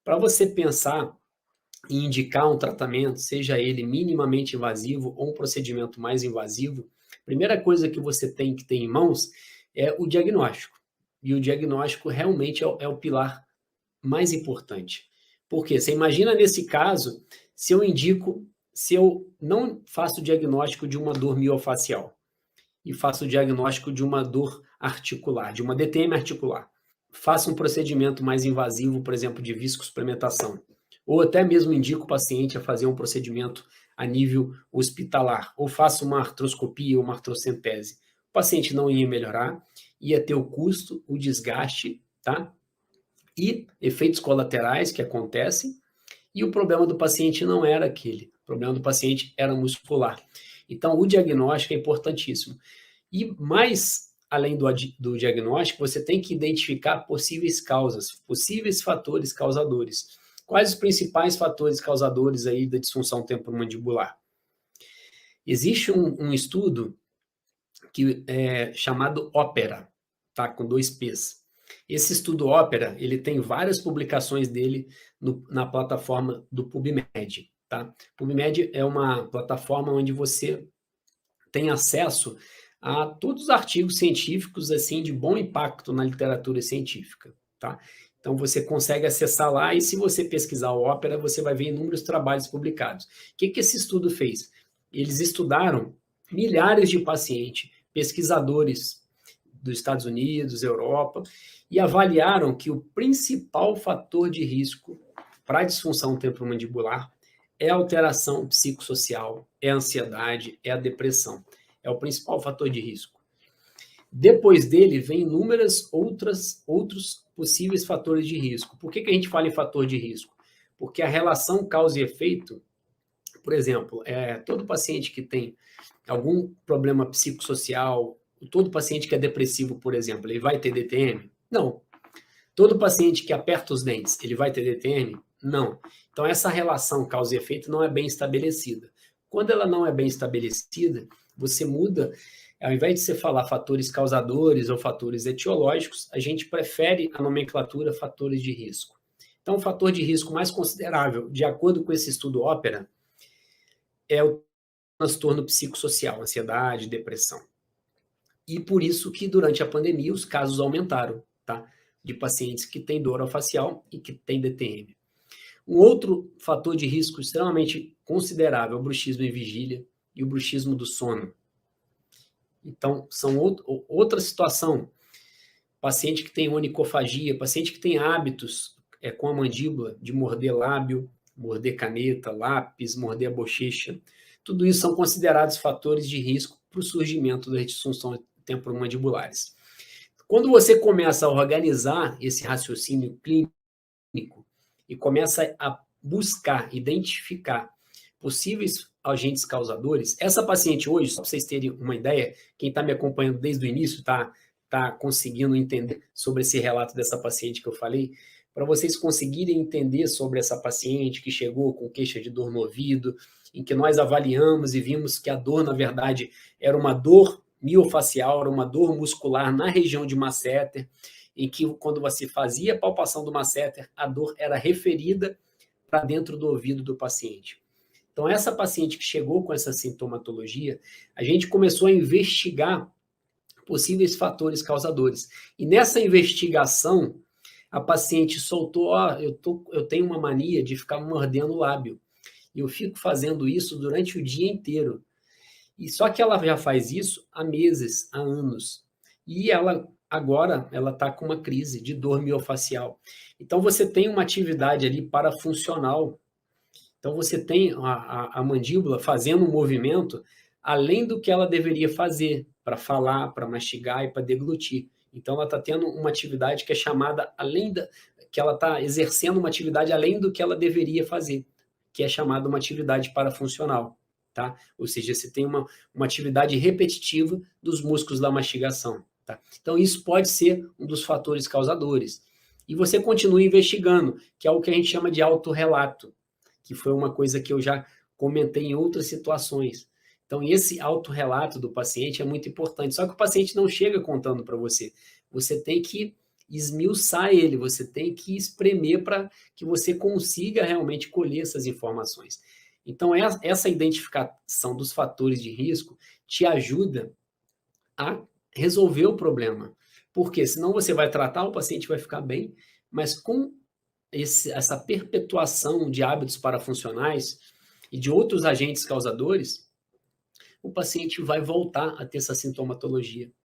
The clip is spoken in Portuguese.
Para você pensar em indicar um tratamento, seja ele minimamente invasivo ou um procedimento mais invasivo, a primeira coisa que você tem que ter em mãos é o diagnóstico. E o diagnóstico realmente é o pilar mais importante. Por quê? Você imagina nesse caso, se eu não faço o diagnóstico de uma dor miofacial e faço o diagnóstico de uma dor articular, de uma DTM articular, faço um procedimento mais invasivo, por exemplo, de viscosuplementação, ou até mesmo indico o paciente a fazer um procedimento a nível hospitalar, ou faço uma artroscopia ou uma artrocentese. O paciente não ia melhorar, ia ter o custo, o desgaste, tá? E efeitos colaterais que acontecem, e o problema do paciente não era aquele, o problema do paciente era muscular. Então, o diagnóstico é importantíssimo. E mais além do diagnóstico, você tem que identificar possíveis causas, possíveis fatores causadores. Quais os principais fatores causadores aí da disfunção temporomandibular? Existe um estudo que é chamado OPERA, tá? Com 2 P's. Esse estudo OPERA, ele tem várias publicações dele na plataforma do PubMed, tá? PubMed é uma plataforma onde você tem acesso a todos os artigos científicos assim de bom impacto na literatura científica, tá? Então você consegue acessar lá e se você pesquisar o Opera, você vai ver inúmeros trabalhos publicados. O que esse estudo fez? Eles estudaram milhares de pacientes, pesquisadores dos Estados Unidos, Europa, e avaliaram que o principal fator de risco para a disfunção temporomandibular é a alteração psicossocial, é a ansiedade, é a depressão. É o principal fator de risco. Depois dele, vem inúmeros outros possíveis fatores de risco. Por que a gente fala em fator de risco? Porque a relação causa e efeito, por exemplo, todo paciente que tem algum problema psicossocial, todo paciente que é depressivo, por exemplo, ele vai ter DTM? Não. Todo paciente que aperta os dentes, ele vai ter DTM? Não. Então, essa relação causa e efeito não é bem estabelecida. Quando ela não é bem estabelecida, você muda, ao invés de você falar fatores causadores ou fatores etiológicos, a gente prefere a nomenclatura fatores de risco. Então, o fator de risco mais considerável, de acordo com esse estudo Opera, é o transtorno psicossocial, ansiedade, depressão. E por isso que durante a pandemia os casos aumentaram, tá? De pacientes que têm dor orofacial e que têm DTM. Um outro fator de risco extremamente considerável é o bruxismo em vigília e o bruxismo do sono. Então, são outra situação. Paciente que tem onicofagia, paciente que tem hábitos com a mandíbula de morder lábio, morder caneta, lápis, morder a bochecha. Tudo isso são considerados fatores de risco para o surgimento das disfunções temporomandibulares. Quando você começa a organizar esse raciocínio clínico e começa a buscar, identificar possíveis agentes causadores, essa paciente hoje, só para vocês terem uma ideia, quem está me acompanhando desde o início está conseguindo entender sobre esse relato dessa paciente que eu falei, para vocês conseguirem entender sobre essa paciente que chegou com queixa de dor no ouvido, em que nós avaliamos e vimos que a dor, na verdade, era uma dor miofacial, era uma dor muscular na região de masseter, em que quando você fazia a palpação do masseter, a dor era referida para dentro do ouvido do paciente. Então, essa paciente que chegou com essa sintomatologia, a gente começou a investigar possíveis fatores causadores. E nessa investigação, a paciente soltou, eu tenho uma mania de ficar mordendo o lábio. E eu fico fazendo isso durante o dia inteiro. E só que ela já faz isso há meses, há anos. E agora ela está com uma crise de dor miofacial. Então você tem uma atividade ali parafuncional. Então você tem a mandíbula fazendo um movimento além do que ela deveria fazer para falar, para mastigar e para deglutir. Então ela está tendo uma atividade que é chamada que ela está exercendo uma atividade além do que ela deveria fazer, que é chamada uma atividade parafuncional. Tá? Ou seja, você tem uma atividade repetitiva dos músculos da mastigação. Tá? Então, isso pode ser um dos fatores causadores. E você continua investigando, que é o que a gente chama de autorrelato, que foi uma coisa que eu já comentei em outras situações. Então, esse autorrelato do paciente é muito importante. Só que o paciente não chega contando para você. Você tem que esmiuçar ele, você tem que espremer para que você consiga realmente colher essas informações. Então, essa identificação dos fatores de risco te ajuda a resolver o problema. Porque senão você vai tratar, o paciente vai ficar bem, mas com essa perpetuação de hábitos parafuncionais e de outros agentes causadores, o paciente vai voltar a ter essa sintomatologia.